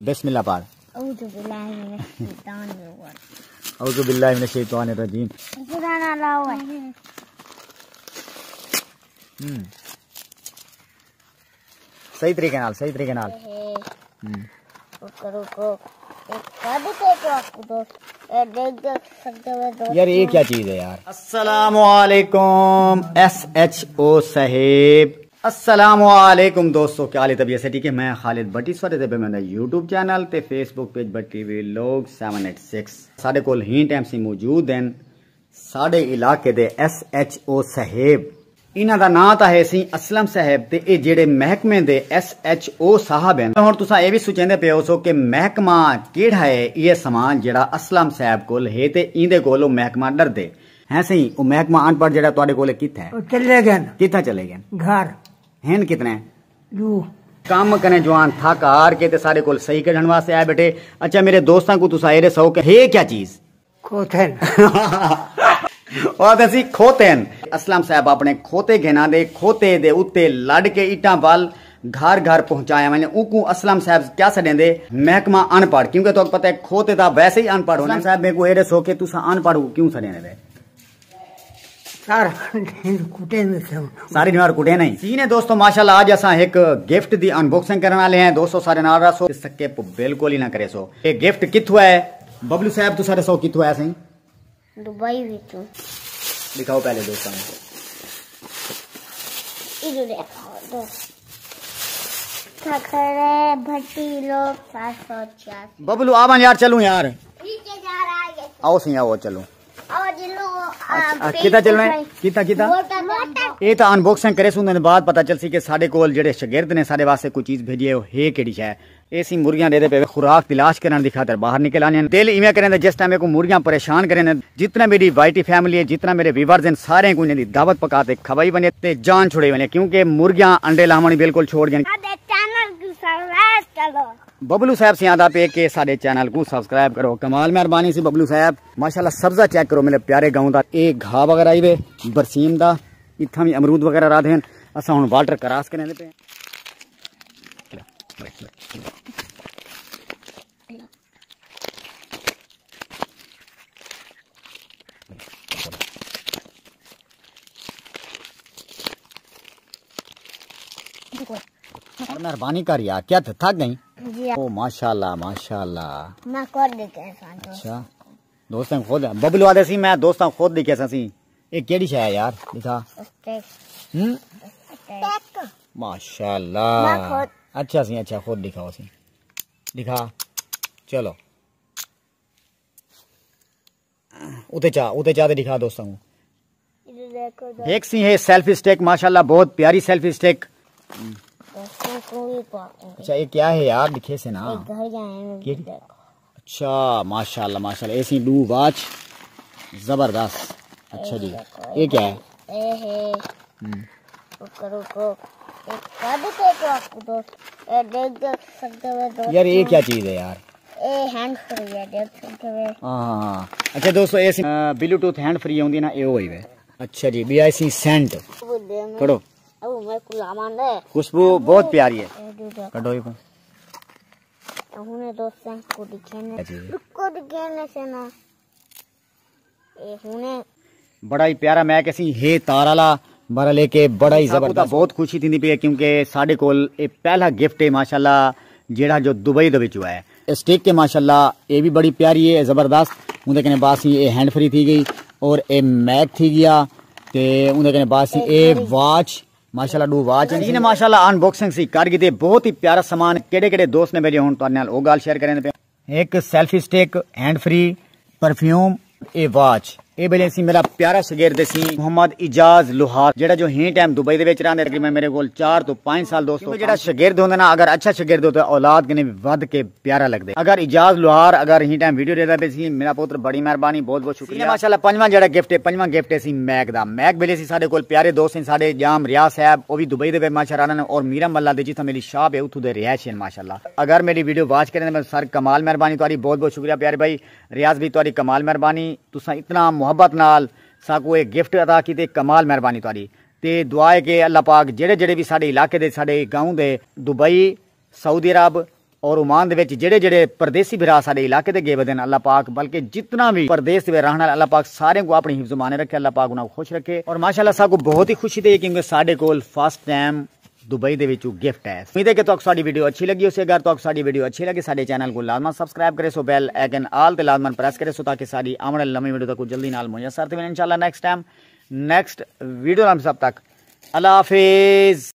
बिस्मिल्लाह पार। औज़ु बिल्लाहि मिनश शैतानिर रजीम। सही तरीके नाल यार ये क्या चीज है यार। अस्सलामु अलैकुम SHO साहेब। अस्सलामुअलैकुम दोस्तों, क्या हाल है? तबीयत से ठीक है? मैं खालिद भट्टी स्वागत है मेरा यूट्यूब चैनल ते फेसबुक पेज भट्टी व्लॉग 786। साढ़े कोल ही टाइम से मौजूद हैं साढ़े इलाके दे SHO साहेब। इन्हां दा नाम ता है सी असलम साहब ते ए जेड़े महकमे दे SHO साहब हैं। हुण तुसां ए भी सोचेंदे पे हो कि महकमा केड़ा है ये समान जेड़ा असलम साहब कोल है ते इंदे कोल महकमा डरदे हैं। सही ओ महकमा अनपढ़ जेड़ा तुहाडे कोल कित्थे है? चले गए कित्थे चले गए? घर हैं कितने दू काम कने जवान थक हार के ते सारे कोल सही कढण वास्ते आए बेटे। अच्छा मेरे दोस्तां को तुसा एरे सौ के हे क्या चीज खोथन और दसी खोतेन। असलम साहब अपने खोते घेना दे खोते दे उत्ते लड़ के ईटा वाल घर घर पहुंचाया। मैंने उकू असलम साहब क्या सडेंदे महकमा अनपढ़, क्योंकि तो पता है खोते दा वैसे ही अनपढ़ होना। साहब मेरे को एरे सौ के तुसा अनपढ़ क्यों सडेने दे? सारी निवार कुटे नहीं सी ने दोस्तों। माशाल्लाह आज असा एक गिफ्ट दी अनबॉक्सिंग करने वाले हैं दोस्तों। सारे नाल रसो सके बिल्कुल ही ना करे सो। ये गिफ्ट किथों है बबलू साहब? तू सारे सो किथों है? सही दुबई विचों दिखाओ पहले दोस्तों। इधर देखो दोस्त खखरे भट्टी लोग 786। बबलू आवन यार, चलूं यार। नीचे जा रहा है। आओ सही आओ चलो। कितना चल रहे कितना ये तो अनबॉक्सिंग करे सुनने बाद पता चल सी कि साडे कोल जेड़े शागिर्द ने साडे वास्ते कोई चीज भेजी है केड़ी है। ऐसी मुर्गियां दे पे खुराक तलाश करने की खातर बाहर निकल आने दिल इवें करें जिस टाइम को मुर्गियां परेशान करें। जितना मेरी वाईटी फैमिली है, जितना मेरे व्यूअर्स हैं, सारे को इन्हें दावत पकाते खवाई बने ते जान छोड़े बने, क्योंकि मुर्गियां अंडे लावनी बिल्कुल छोड़ गए। बबलू साहब से याद पे के साडे चैनल को सब्सक्राइब करो। कमाल मेहरबानी सी बबलू साहब। माशाल्लाह सब्जा चेक करो मेरे प्यारे गाँव का। एक घा वगैरह आई वे बरसीम दा, इतना भी अमरूद वगैरह राधे हैं। असा हुण वाटर क्रॉस करने पे मेहरबानी कर यार। क्या थक गई? ओ माशाल्लाह माशाल्लाह। मैं कर देते हैं। अच्छा दोस्तों खुद बबलू आदे सी, मैं दोस्तों खुद दिखे सी। ये केड़ी शय है यार? दिखा। माशाल्लाह अच्छा सी, अच्छा खुद दिखाओ सी, दिखा। चलो उते चा दिखा दोस्तों। एक सी है सेल्फी स्टिक, माशाल्लाह बहुत प्यारी सेल्फी स्टिक। अच्छा ये क्या है यार? दिखे से ना। अच्छा माशाल्लाह माशाल्लाह। ऐसी डू वॉच जबरदस्त। अच्छा जी ये क्या है? यार ये क्या चीज है यार? हैंड फ्री है, देख सकते हो। हाँ अच्छा दोस्तों ऐसी ब्लूटूथ हैंड फ्री होंगी ना, ये वही है। अच्छा जी भी ऐसी सेंट करो, खुशबू बहुत प्यारी है। कटो ये दोस्तों को दिखाने से ना बड़ा ही प्यारा मैं कैसी हे ताराला बड़ा लेके बड़ा ही जबरदस्त। बहुत खुशी थी पे क्योंकि साडे कोल ये पहला गिफ्ट है माशाल्लाह जेड़ा जो दुबई दे विच हुआ है। स्टिक के माशाल्लाह ये भी बड़ी प्यारी है जबरदस्त। उनके कने बासी ये हैंड फ्री थी गई और ये मैक थी गया ते उनके कने बासी ये वॉच माशाल्लाह डू वॉच इन्हें माशाल्लाह अनबॉक्सिंग सी कर गई। बहुत ही प्यारा सामान केड़े दोस्त ने मेरे हुण तुहाडे नाल ओ गल शेयर करें पे। एक selfie stick hand free perfume a watch ये बेले सी मेरा प्यारा शागिर्द सी मोहम्मद इजाज लोहार जेड़ा जो ही टाइम दुबई दे विच रहंदे। तकरीबन मेरे कोल 4 तो 5 साल दोस्तों। जेड़ा शागिर्द होंदा ना अगर अच्छा शागिर्द हो तो औलाद कने वध के प्यारा लगदे। अगर इजाज लोहार अगर ही टाइम वीडियो देदा पे सी मेरा पुत्र बड़ी मेहरबानी बहुत बहुत शुक्रिया। माशाल्लाह पंजवां जेड़ा गिफ्ट है सी मैक दा। मैक बेले सी साडे कोल प्यारे दोस्त हैं साडे जाम रियाज साहब ओ भी दुबई दे माशाल्लाह रहंदे और मीरा मल्ला दे जिथा मेरी शॉप है उथू दे रिहायश है माशाल्लाह। अगर मेरी वीडियो वॉच करें तो सर कमाल मेहरबानी तुहाडी बहुत बहुत शुक्रिया प्यारे भाई। रियाज भी तुहाडी कमाल मेहरबानी, तुसा इतना मुहब्बत नाल साकू एक गिफ्ट अदा की कमाल मेहरबानी तुहाडी। ते दुआ है कि अल्लाह पाक जेड़े जेड़े भी साडे इलाके दे साडे गाँव दे दुबई सऊदी अरब और ओमान दे विच जेड़े जेड़े परदेसी भरा साडे इलाके ते गए वदन अल्लाह पाक बल्कि जितना भी परदेस दे रहने वाला अल्लाह पाक सारे को अपनी हिफ्ज़ माने रखे, अल्लाह पाक उन्हें खुश रखे। और माशाअल्लाह साकू बहुत ही खुशी दी क्योंकि साडे कोल फर्स्ट टाइम दुबई दे विच गिफ्ट है। उम्मीद है कि तुहानू साडी वीडियो अच्छी लगी उसे। अगर तुहानू साडी वीडियो अच्छी लगे साडे चैनल को लाजमन सब्सक्राइब करे, सो बेल आइकन ऑल ते लाजमन प्रेस करे, सो ताकि साडी आने वाली नवी वीडियो तक जल्दी नाल मुयसर ते इंशाल्लाह नेक्स्ट टाइम नेक्स्ट वीडियो हम सब तक अल्लाह हाफिज।